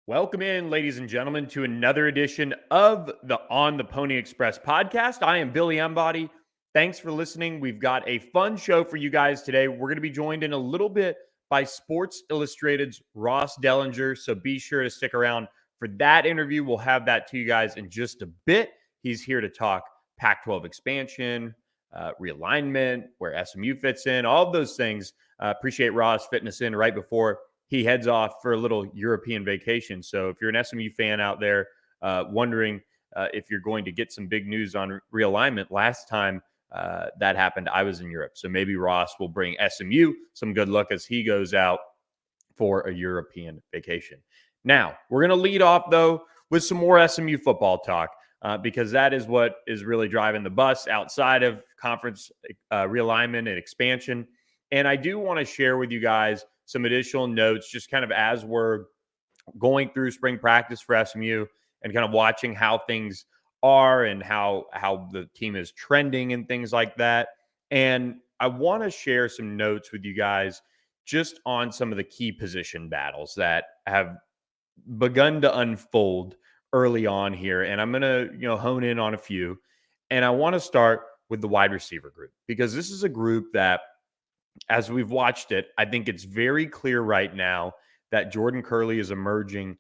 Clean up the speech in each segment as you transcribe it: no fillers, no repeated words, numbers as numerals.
Welcome in, ladies and gentlemen, to another edition of the On the Pony Express podcast. I am Billy Embody. Thanks for listening. We've got a fun show for you guys today. We're going to be joined in a little bit by Sports Illustrated's Ross Dellenger, so be sure to stick around for that interview. We'll have that to you guys in just a bit. He's here to talk Pac-12 expansion, realignment, where SMU fits in, all of those things. Appreciate Ross fitting us in right before he heads off for a little European vacation. So if you're an SMU fan out there wondering if you're going to get some big news on realignment, last time that happened, I was in Europe. So maybe Ross will bring SMU some good luck as he goes out for a European vacation. Now, we're going to lead off, though, with some more SMU football talk because that is what is really driving the bus outside of conference realignment and expansion. And I do want to share with you guys some additional notes, just kind of as we're going through spring practice for SMU and kind of watching how things are and how the team is trending and things like that. And I want to share some notes with you guys just on some of the key position battles that have begun to unfold early on here. And I'm going to, hone in on a few. And I want to start with the wide receiver group because this is a group that, as we've watched it, I think it's very clear right now that Jordan Curley is emerging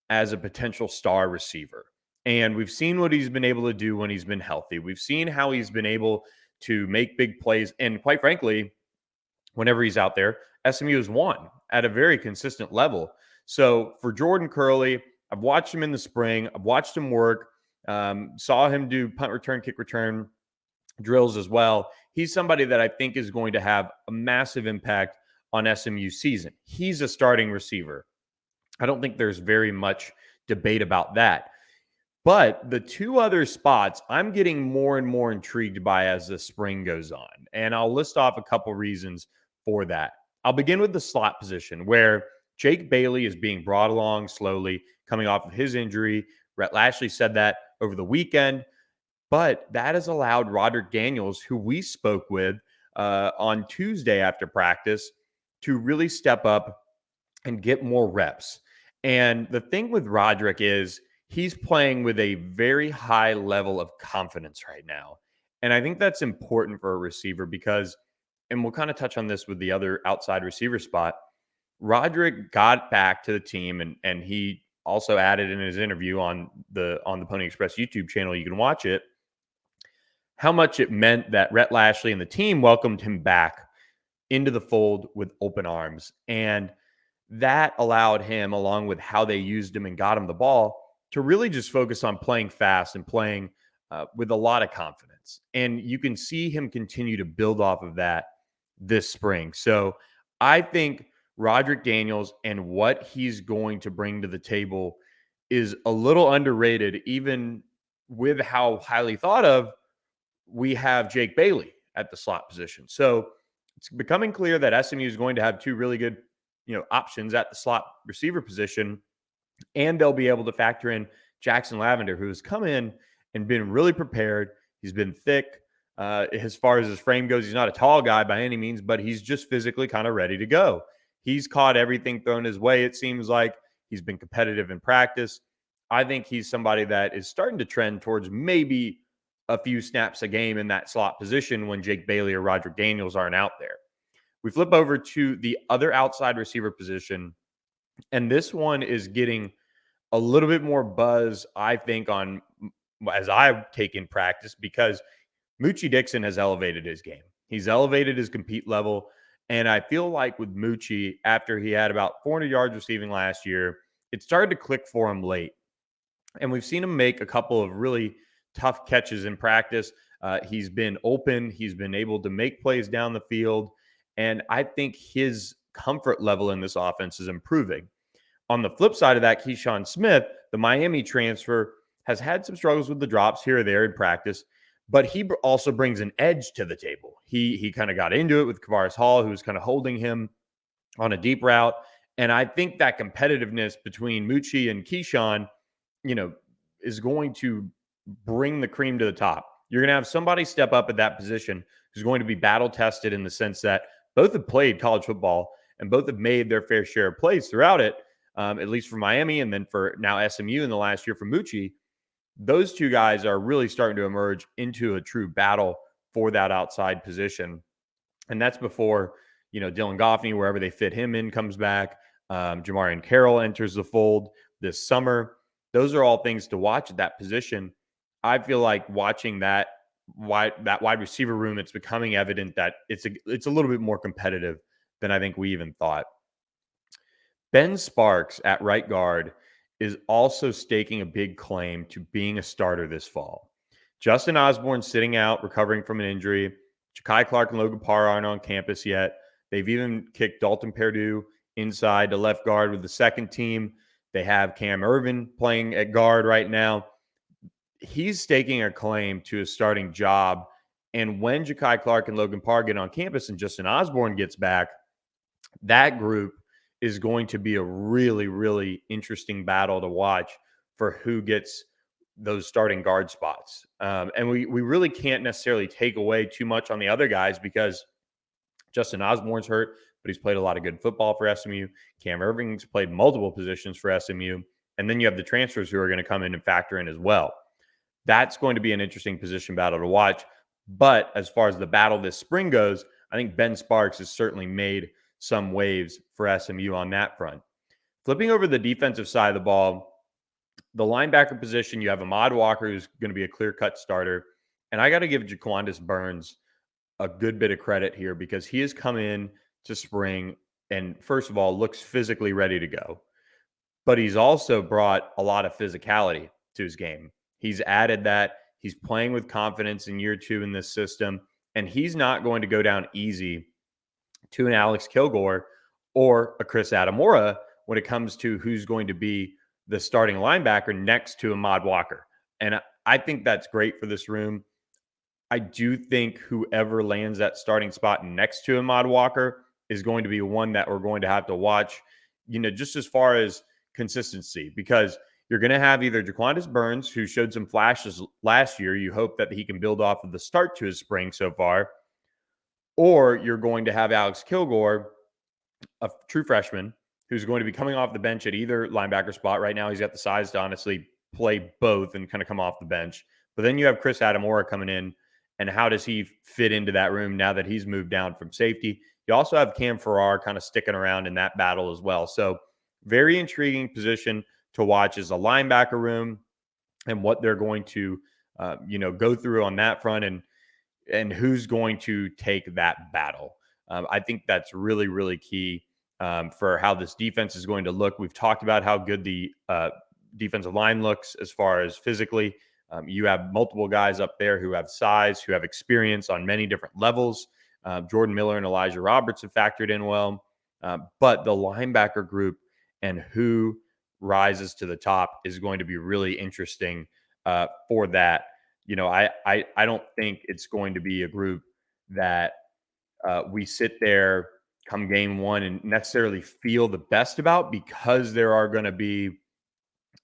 as a potential star receiver. And we've seen what he's been able to do when he's been healthy. We've seen how he's been able to make big plays. And quite frankly, whenever he's out there, SMU has won at a very consistent level. So for Jordan Curley, I've watched him in the spring. I've watched him work, saw him do punt return, kick return drills as well. He's somebody that I think is going to have a massive impact on SMU season. He's a starting receiver. I don't think there's very much debate about that. But the two other spots I'm getting more and more intrigued by as the spring goes on. And I'll list off a couple reasons for that. I'll begin with the slot position where Jake Bailey is being brought along slowly, coming off of his injury. Rhett Lashley said that over the weekend. But that has allowed Roderick Daniels, who we spoke with on Tuesday after practice, to really step up and get more reps. And the thing with Roderick is he's playing with a very high level of confidence right now. And I think that's important for a receiver because, and we'll kind of touch on this with the other outside receiver spot, Roderick got back to the team and he also added in his interview on the Pony Express YouTube channel, you can watch it, how much it meant that Rhett Lashley and the team welcomed him back into the fold with open arms. And that allowed him, along with how they used him and got him the ball, to really just focus on playing fast and playing with a lot of confidence. And you can see him continue to build off of that this spring. So I think Roderick Daniels and what he's going to bring to the table is a little underrated, even with how highly thought of we have Jake Bailey at the slot position. So it's becoming clear that SMU is going to have two really good, options at the slot receiver position, and they'll be able to factor in Jackson Lavender, who has come in and been really prepared. He's been thick as far as his frame goes. He's not a tall guy by any means, but he's just physically kind of ready to go. He's caught everything thrown his way. It seems like he's been competitive in practice. I think he's somebody that is starting to trend towards maybe a few snaps a game in that slot position when Jake Bailey or Roderick Daniels aren't out there. We flip over to the other outside receiver position, and this one is getting a little bit more buzz, I think, on as I've taken practice because Moochie Dixon has elevated his game. He's elevated his compete level, and I feel like with Moochie, after he had about 400 yards receiving last year, it started to click for him late. And we've seen him make a couple of really tough catches in practice. He's been open. He's been able to make plays down the field. And I think his comfort level in this offense is improving. On the flip side of that, Keyshawn Smith, the Miami transfer, has had some struggles with the drops here or there in practice, but he also brings an edge to the table. He kind of got into it with Kavaris Hall, who was kind of holding him on a deep route. And I think that competitiveness between Moochie and Keyshawn, is going to bring the cream to the top. You're going to have somebody step up at that position who's going to be battle tested in the sense that both have played college football and both have made their fair share of plays throughout it. at least for Miami, and then for now SMU in the last year for Mucci. Those two guys are really starting to emerge into a true battle for that outside position. And that's before, Dylan Goffney, wherever they fit him in, comes back. Jamarian Carroll enters the fold this summer. Those are all things to watch at that position. I feel like watching that wide receiver room, it's becoming evident that it's a little bit more competitive than I think we even thought. Ben Sparks at right guard is also staking a big claim to being a starter this fall. Justin Osborne sitting out, recovering from an injury. Ja'Kai Clark and Logan Parr aren't on campus yet. They've even kicked Dalton Perdue inside to left guard with the second team. They have Cam Irvin playing at guard right now. He's staking a claim to a starting job. And when Ja'Kai Clark and Logan Parr get on campus and Justin Osborne gets back, that group is going to be a really, really interesting battle to watch for who gets those starting guard spots. And we really can't necessarily take away too much on the other guys because Justin Osborne's hurt, but he's played a lot of good football for SMU. Cam Irving's played multiple positions for SMU. And then you have the transfers who are going to come in and factor in as well. That's going to be an interesting position battle to watch. But as far as the battle this spring goes, I think Ben Sparks has certainly made some waves for SMU on that front. Flipping over the defensive side of the ball, the linebacker position, you have Ahmad Walker, who's going to be a clear-cut starter. And I got to give Jaquandis Burns a good bit of credit here because he has come in to spring and, first of all, looks physically ready to go. But he's also brought a lot of physicality to his game. He's added that. He's playing with confidence in year two in this system. And he's not going to go down easy to an Alex Kilgore or a Chris Adamora when it comes to who's going to be the starting linebacker next to Ahmad Walker. And I think that's great for this room. I do think whoever lands that starting spot next to Ahmad Walker is going to be one that we're going to have to watch, just as far as consistency, because you're going to have either Jaquandis Burns, who showed some flashes last year. You hope that he can build off of the start to his spring so far, or you're going to have Alex Kilgore, a true freshman, who's going to be coming off the bench at either linebacker spot. Right now, he's got the size to honestly play both and kind of come off the bench. But then you have Chris Adamora coming in, and how does he fit into that room now that he's moved down from safety? You also have Cam Farrar kind of sticking around in that battle as well. So very intriguing position to watch is the linebacker room and what they're going to, go through on that front and who's going to take that battle. I think that's really, really key for how this defense is going to look. We've talked about how good the defensive line looks as far as physically. You have multiple guys up there who have size, who have experience on many different levels. Jordan Miller and Elijah Roberts have factored in well. But the linebacker group and who rises to the top is going to be really interesting for that. I don't think it's going to be a group that we sit there come game one and necessarily feel the best about, because there are going to be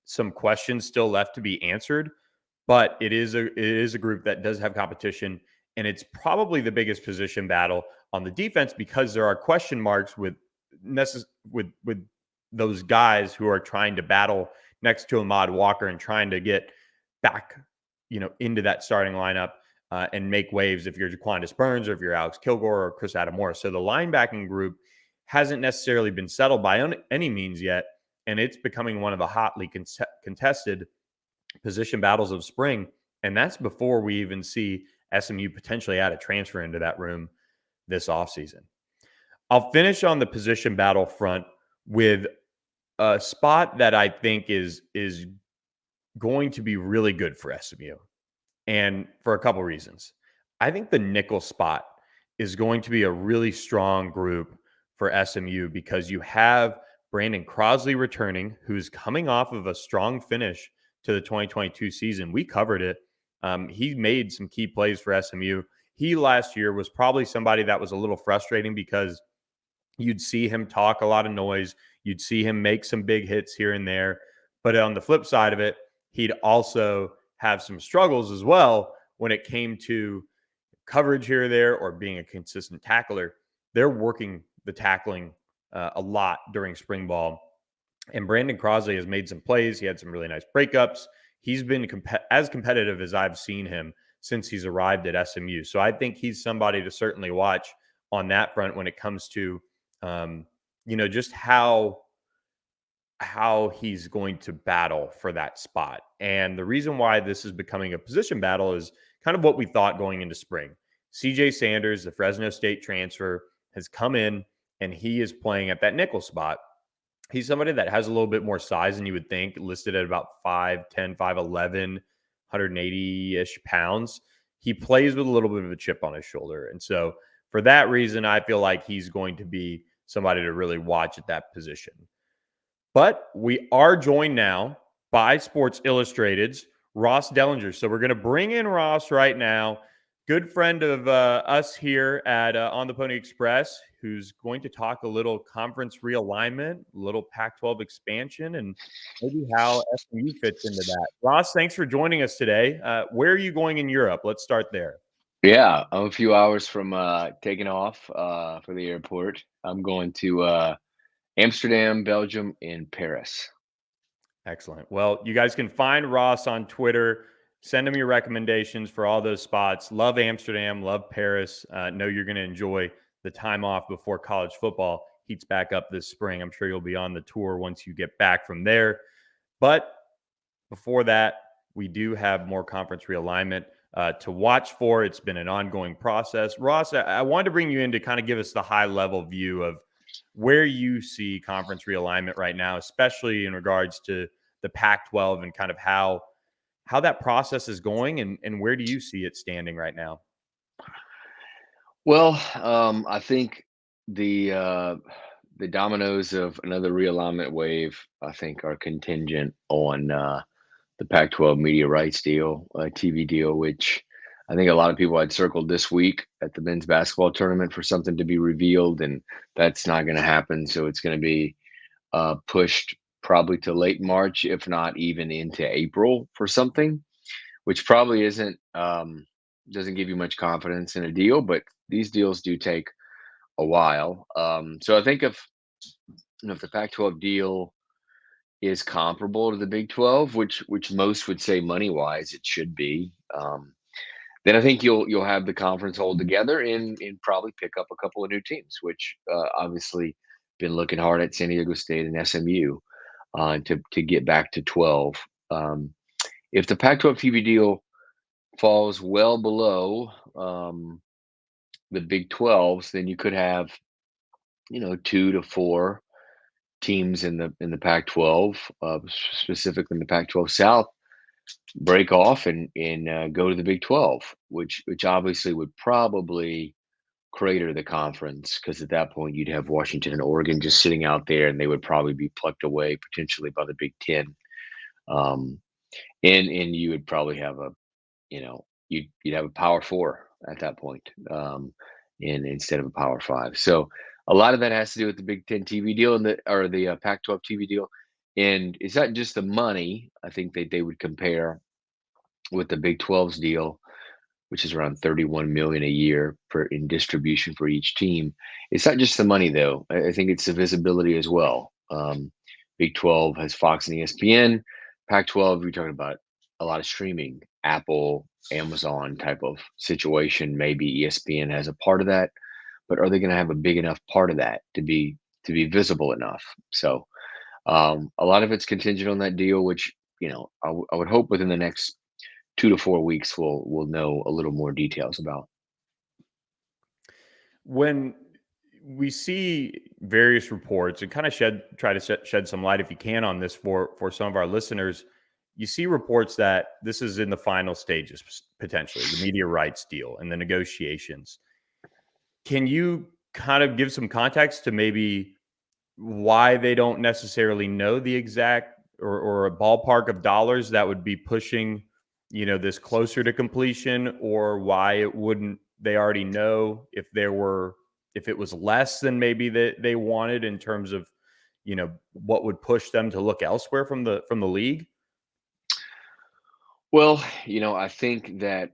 some questions still left to be answered. But it is a group that does have competition, and it's probably the biggest position battle on the defense because there are question marks with those guys who are trying to battle next to Ahmad Walker and trying to get back, into that starting lineup and make waves if you're Jaquandis Burns or if you're Alex Kilgore or Chris Adamora. So the linebacking group hasn't necessarily been settled by any means yet, and it's becoming one of the hotly contested position battles of spring. And that's before we even see SMU potentially add a transfer into that room this offseason. I'll finish on the position battle front with a spot that I think is going to be really good for SMU, and for a couple reasons. I think the nickel spot is going to be a really strong group for SMU because you have Brandon Crosley returning, who's coming off of a strong finish to the 2022 season. We covered it. He made some key plays for SMU. He last year was probably somebody that was a little frustrating because you'd see him talk a lot of noise. You'd see him make some big hits here and there. But on the flip side of it, he'd also have some struggles as well when it came to coverage here or there or being a consistent tackler. They're working the tackling a lot during spring ball. And Brandon Crosley has made some plays. He had some really nice breakups. He's been as competitive as I've seen him since he's arrived at SMU. So I think he's somebody to certainly watch on that front when it comes to, um, just how he's going to battle for that spot. And the reason why this is becoming a position battle is kind of what we thought going into spring. CJ Sanders, the Fresno State transfer, has come in and he is playing at that nickel spot. He's somebody that has a little bit more size than you would think, listed at about 5'10, 5'11, 180-ish pounds. He plays with a little bit of a chip on his shoulder. And so for that reason, I feel like he's going to be somebody to really watch at that position. But we are joined now by Sports Illustrated's Ross Dellenger. So we're going to bring in Ross right now, good friend of us here at On the Pony Express, who's going to talk a little conference realignment, a little Pac-12 expansion, and maybe how SMU fits into that. Ross, thanks for joining us today. Where are you going in Europe? Let's start there. Yeah, I'm a few hours from taking off for the airport. I'm going to Amsterdam, Belgium, and Paris. Excellent. Well, you guys can find Ross on Twitter. Send him your recommendations for all those spots. Love Amsterdam, love Paris. Know you're going to enjoy the time off before college football heats back up this spring. I'm sure you'll be on the tour once you get back from there. But before that, we do have more conference realignment to watch for. It's been an ongoing process. Ross, I wanted to bring you in to kind of give us the high level view of where you see conference realignment right now, especially in regards to the Pac-12 and kind of how that process is going, and where do you see it standing right now? Well, I think the dominoes of another realignment wave, I think, are contingent on the Pac-12 media rights deal, TV deal, which I think a lot of people had circled this week at the men's basketball tournament for something to be revealed, and that's not going to happen. So it's going to be pushed probably to late March, if not even into April for something, which probably isn't doesn't give you much confidence in a deal, but these deals do take a while. So I think if the Pac-12 deal is comparable to the Big 12, which most would say money wise it should be, then I think you'll have the conference hold together and probably pick up a couple of new teams, which obviously been looking hard at San Diego State and SMU to get back to 12. Um, if the Pac-12 TV deal falls well below the Big 12s, then you could have 2 to 4 teams in the Pac-12, specifically in the Pac-12 South, break off and go to the Big 12, which obviously would probably crater the conference because at that point you'd have Washington and Oregon just sitting out there, and they would probably be plucked away potentially by the Big Ten. Um, and you would probably have you'd have a Power Four at that point, and instead of a Power Five. So a lot of that has to do with the Big Ten TV deal and the Pac-12 TV deal, and it's not just the money. I think they would compare with the Big 12's deal, which is around 31 million a year for in distribution for each team. It's not just the money though. I think it's the visibility as well. Big 12 has Fox and ESPN. Pac-12, you're talking about a lot of streaming, Apple, Amazon type of situation. Maybe ESPN has a part of that, but are they going to have a big enough part of that to be visible enough? So a lot of it's contingent on that deal, which I would hope within the next 2 to 4 weeks we'll know a little more details about. When we see various reports and kind of try to shed some light if you can on this for some of our listeners, you see reports that this is in the final stages potentially, the media rights deal and the negotiations. Can you kind of give some context to maybe why they don't necessarily know the exact or a ballpark of dollars that would be pushing, this closer to completion, or why it wouldn't, they already know if it was less than maybe that they wanted in terms of, what would push them to look elsewhere from the league? Well, I think that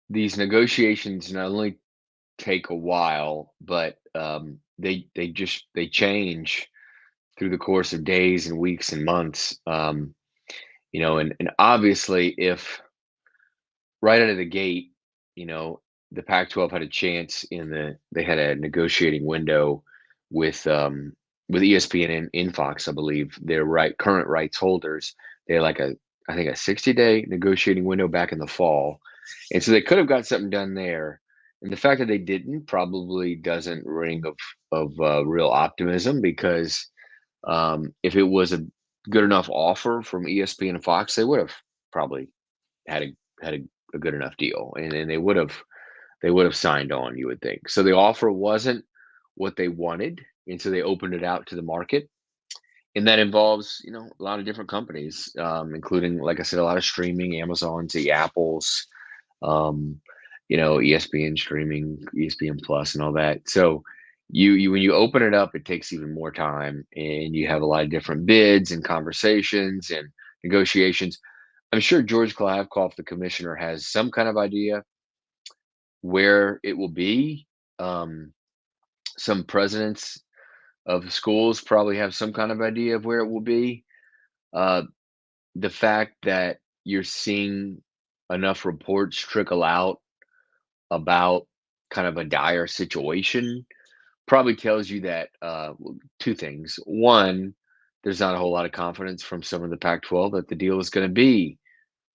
these negotiations not only take a while, but they change through the course of days and weeks and months. And obviously, if right out of the gate, you know, the Pac-12 had a chance they had a negotiating window with um with ESPN and Fox, I believe. Their current rights holders. They had like I think a 60-day negotiating window back in the fall. And so they could have got something done there. And the fact that they didn't probably doesn't ring of real optimism, because if it was a good enough offer from ESPN and Fox, they would have probably had a good enough deal, and they would have signed on, you would think. So the offer wasn't what they wanted, and so they opened it out to the market, and that involves a lot of different companies, including, like I said, a lot of streaming, Amazon's, the Apples, um, ESPN streaming, ESPN Plus, and all that. So you when you open it up, it takes even more time, and you have a lot of different bids and conversations and negotiations. I'm sure George Kliavkoff, the commissioner, has some kind of idea where it will be. Um, some presidents of schools probably have some kind of idea of where it will be. Uh, the fact that you're seeing enough reports trickle out about kind of a dire situation probably tells you that two things. One, there's not a whole lot of confidence from some of the Pac-12 that the deal is going to be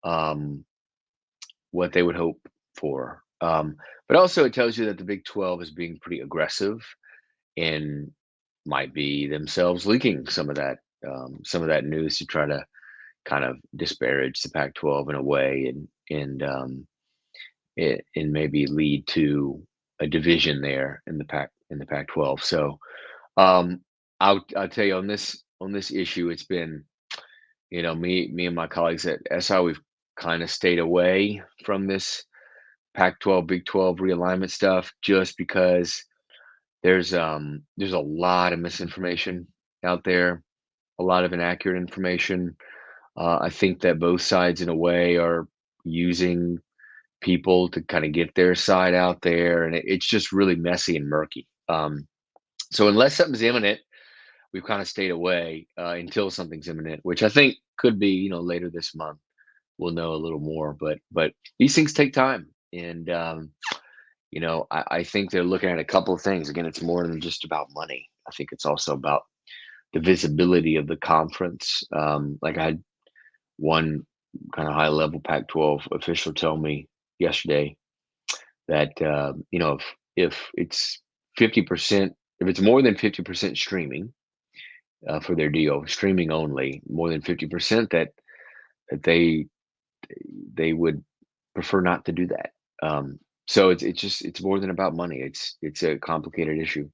um, what they would hope for. But also, it tells you that the Big 12 is being pretty aggressive and might be themselves leaking some of that news to try to kind of disparage the Pac-12 in a way, and maybe lead to a division there in the Pac-12. So I'll tell you, on this issue, it's been, me and my colleagues at SI, we've kind of stayed away from this Pac-12, Big 12 realignment stuff, just because there's a lot of misinformation out there, a lot of inaccurate information. I think that both sides, in a way, are using people to kind of get their side out there, and it's just really messy and murky. So unless something's imminent, we've kind of stayed away until something's imminent, which I think could be, later this month. We'll know a little more, but these things take time, and I think they're looking at a couple of things. Again, it's more than just about money. I think it's also about the visibility of the conference. Like, I had one kind of high level Pac-12 official tell me yesterday that if it's 50%, if it's more than 50% streaming for their deal, streaming only, more than 50%, that they would prefer not to do that. So it's more than about money. It's a complicated issue.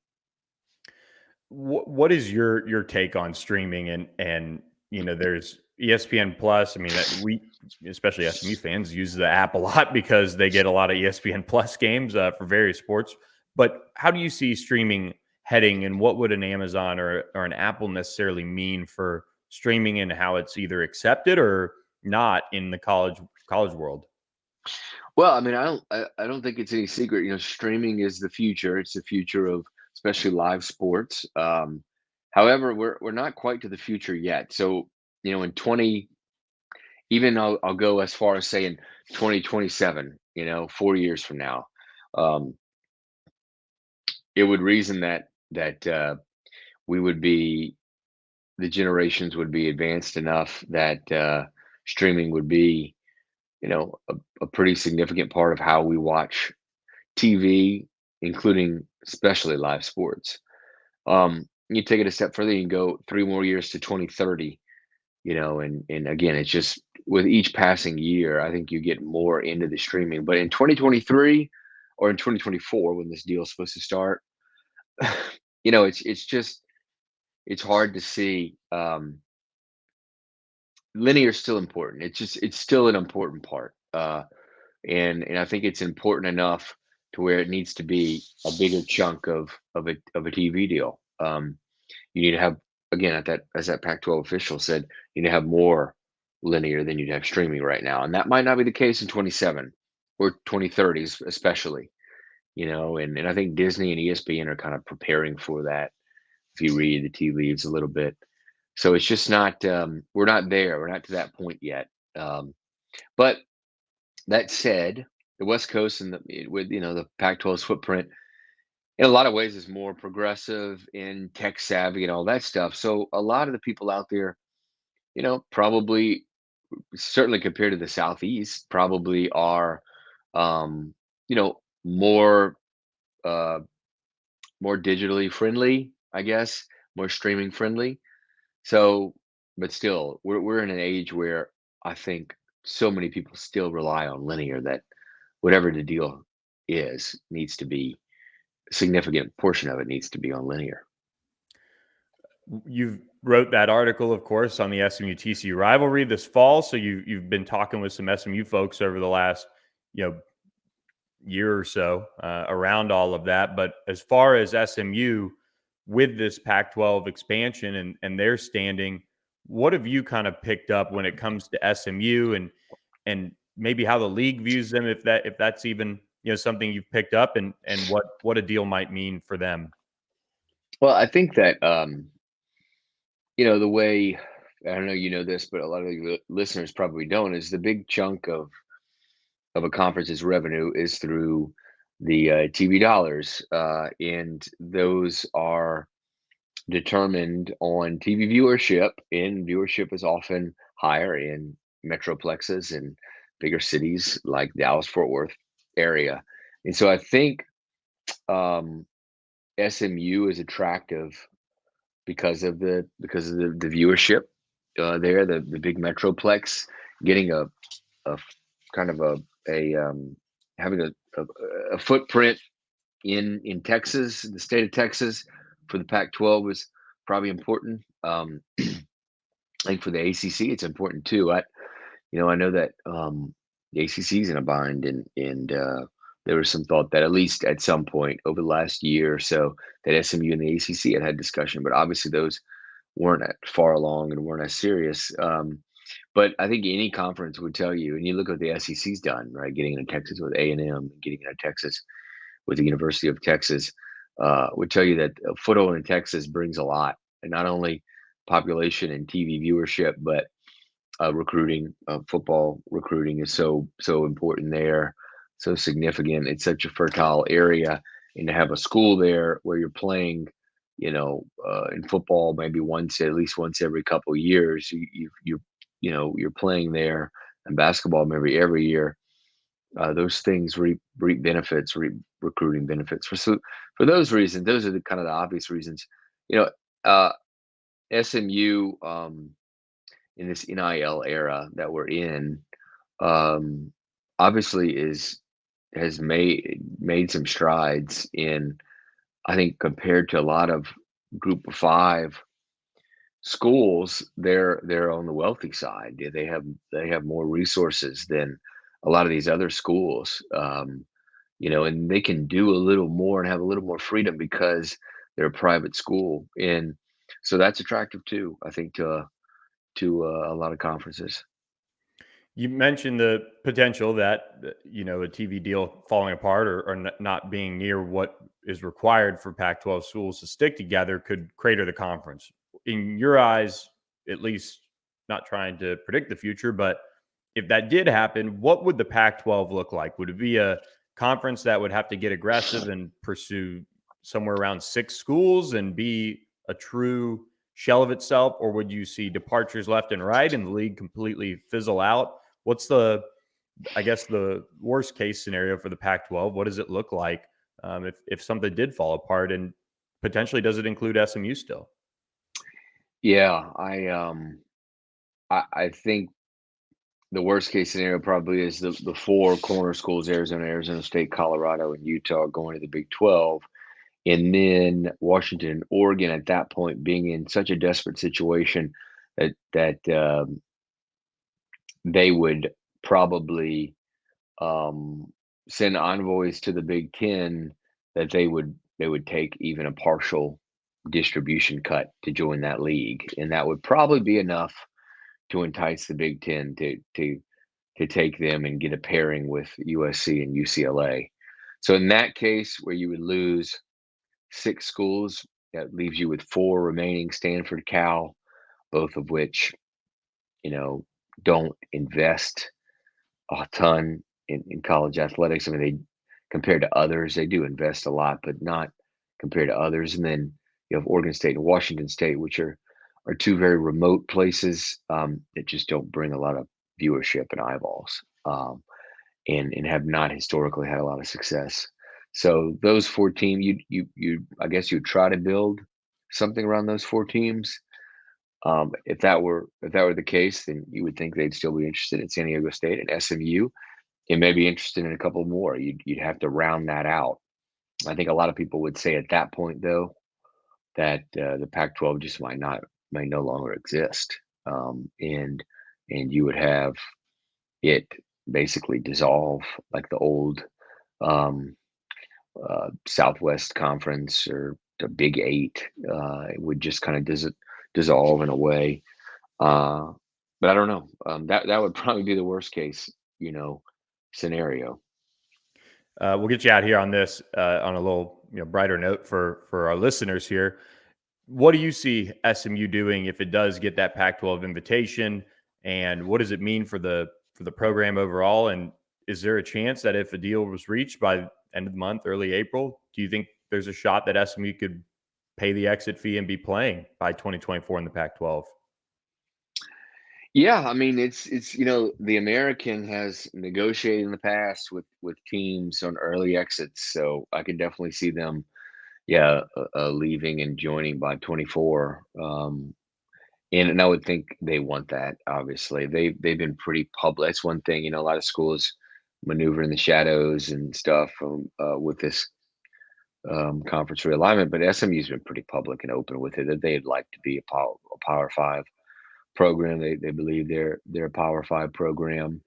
What is your take on streaming? And there's ESPN Plus. I mean, we, especially SMU fans, use the app a lot because they get a lot of ESPN Plus games for various sports. But how do you see streaming heading, and what would an Amazon or an Apple necessarily mean for streaming, and how it's either accepted or not in the college world? Well, I mean, I don't think it's any secret. Streaming is the future. It's the future of especially live sports. However, we're not quite to the future yet. So, in 20, even I'll go as far as saying 2027. 4 years from now, um, it would reason that we would be the generations would be advanced enough that streaming would be, a pretty significant part of how we watch TV, including especially live sports. You take it a step further, you can go 3 more years to 2030, and again, it's just with each passing year, I think you get more into the streaming. But in 2023 or in 2024, when this deal is supposed to start, it's hard to see. Linear is still important. It's still an important part. And I think it's important enough to where it needs to be a bigger chunk of a TV deal. You need to have, again, at that as that Pac-12 official said, you need to have more linear than you'd have streaming right now, and that might not be the case in 27 or 2030s, especially. And I think Disney and ESPN are kind of preparing for that. if you read the tea leaves a little bit. So it's just not, we're not there. We're not to that point yet. But that said, the West Coast and with the Pac-12's footprint in a lot of ways is more progressive and tech savvy and all that stuff. So a lot of the people out there, probably certainly compared to the Southeast, probably are, um, more uh, more digitally friendly, I guess, more streaming friendly. So, but still, we're in an age where I think so many people still rely on linear that whatever the deal is needs to be a significant portion of it needs to be on linear. You've wrote that article, of course, on the SMU TCU rivalry this fall. So you've been talking with some SMU folks over the last you know year or so around all of that. But as far as SMU with this Pac-12 expansion and their standing, what have you kind of picked up when it comes to SMU and maybe how the league views them, if that's even something you've picked up, and what a deal might mean for them? Well, I think that the way I don't know this, but a lot of the listeners probably don't, is the big chunk of a conference's revenue is through the TV dollars, and those are determined on TV viewership, and viewership is often higher in metroplexes and bigger cities like Dallas Fort Worth area. And so I think um, SMU is attractive because of the viewership there, the big metroplex, getting a kind of a having a footprint in Texas, the state of Texas, for the Pac-12 was probably important. I think for the ACC, it's important too. I know that the ACC is in a bind, and there was some thought that at least at some point over the last year or so that SMU and the ACC had discussion, but obviously those weren't far along and weren't as serious. But I think any conference would tell you, and you look at what the SEC's done, right? Getting into Texas with A&M, getting into Texas with the University of Texas, would tell you that a foothold in Texas brings a lot, and not only population and TV viewership, but recruiting. Football recruiting is so important there, so significant. It's such a fertile area, and to have a school there where you're playing, in football maybe at least once every couple of years, you're playing there, and basketball maybe every year. Those things reap benefits, reap recruiting benefits. For those reasons, those are the kind of the obvious reasons. You know, uh, SMU in this NIL era that we're in, um, obviously has made some strides in, I think, compared to a lot of Group of Five schools. They're on the wealthy side. Yeah, they have more resources than a lot of these other schools. And they can do a little more and have a little more freedom because they're a private school, and so that's attractive too, I think, to a lot of conferences. You mentioned the potential that a TV deal falling apart or not being near what is required for Pac-12 schools to stick together could crater the conference. In your eyes, at least, not trying to predict the future, but if that did happen, what would the Pac-12 look like? Would it be a conference that would have to get aggressive and pursue somewhere around six schools and be a true shell of itself, or would you see departures left and right and the league completely fizzle out? What's I guess, the worst case scenario for the Pac-12? What does it look like if something did fall apart, and potentially does it include SMU still? Yeah, I think the worst case scenario probably is the four corner schools: Arizona State, Colorado, and Utah, going to the Big 12, and then Washington and Oregon at that point being in such a desperate situation that they would probably um, send envoys to the Big Ten, that they would take even a partial distribution cut to join that league, and that would probably be enough to entice the Big Ten to take them and get a pairing with USC and UCLA. So in that case, where you would lose six schools, That leaves you with 4 remaining: Stanford, Cal, both of which, don't invest a ton in college athletics. I mean, they compared to others, they do invest a lot, but not compared to others. And then you have Oregon State and Washington State, which are 2 very remote places that just don't bring a lot of viewership and eyeballs, and have not historically had a lot of success. So those 4 teams, you I guess you'd try to build something around those 4 teams. If that were the case, then you would think they'd still be interested in San Diego State and SMU, and maybe interested in a couple more. You'd have to round that out. I think a lot of people would say at that point, though, that the Pac-12 just might no longer exist, and you would have it basically dissolve like the old um, Southwest Conference or the Big Eight. It would just kind of dissolve in a way. Uh, but I don't know. That would probably be the worst case, scenario. We'll get you out here on this on a little brighter note for our listeners here. What do you see SMU doing if it does get that Pac-12 invitation, and what does it mean for the program overall? And is there a chance that if a deal was reached by end of the month, early April, do you think there's a shot that SMU could pay the exit fee and be playing by 2024 in the Pac-12? Yeah, I mean, it's the American has negotiated in the past with teams on early exits, so I could definitely see them, yeah, leaving and joining by 24. And I would think they want that. Obviously, they've been pretty public. That's one thing. A lot of schools maneuver in the shadows and stuff with this conference realignment, but SMU's been pretty public and open with it that they'd like to be a Power Five program. They believe they're a Power Five program,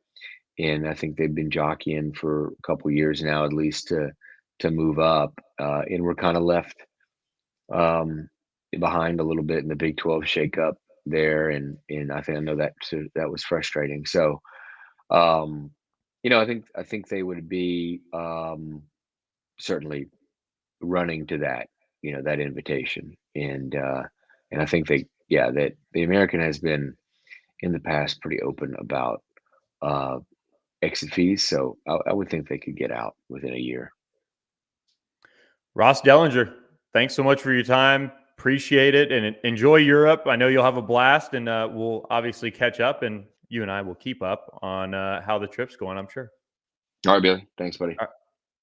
and I think they've been jockeying for a couple years now, at least to move up. And we're kind of left um, behind a little bit in the Big 12 shakeup there, and I know that was frustrating. So, um, I think they would be certainly running to that invitation, and I think that the American has been in the past pretty open about uh, exit fees, so I would think they could get out within a year. Ross Dellenger, thanks so much for your time. Appreciate it, and enjoy Europe. I know you'll have a blast, and we'll obviously catch up, and you and I will keep up on how the trip's going, I'm sure. All right, Billy. Thanks, buddy. All right.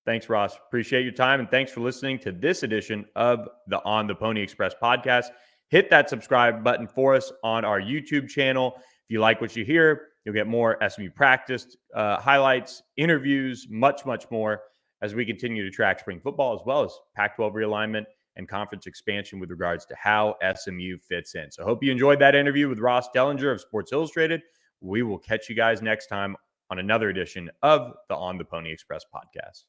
Thanks, Ross. Appreciate your time, and thanks for listening to this edition of the On the Pony Express podcast. Hit that subscribe button for us on our YouTube channel. If you like what you hear, you'll get more SMU practice highlights, interviews, much, much more as we continue to track spring football as well as Pac-12 realignment and conference expansion with regards to how SMU fits in. So hope you enjoyed that interview with Ross Dellenger of Sports Illustrated. We will catch you guys next time on another edition of the On the Pony Express podcast.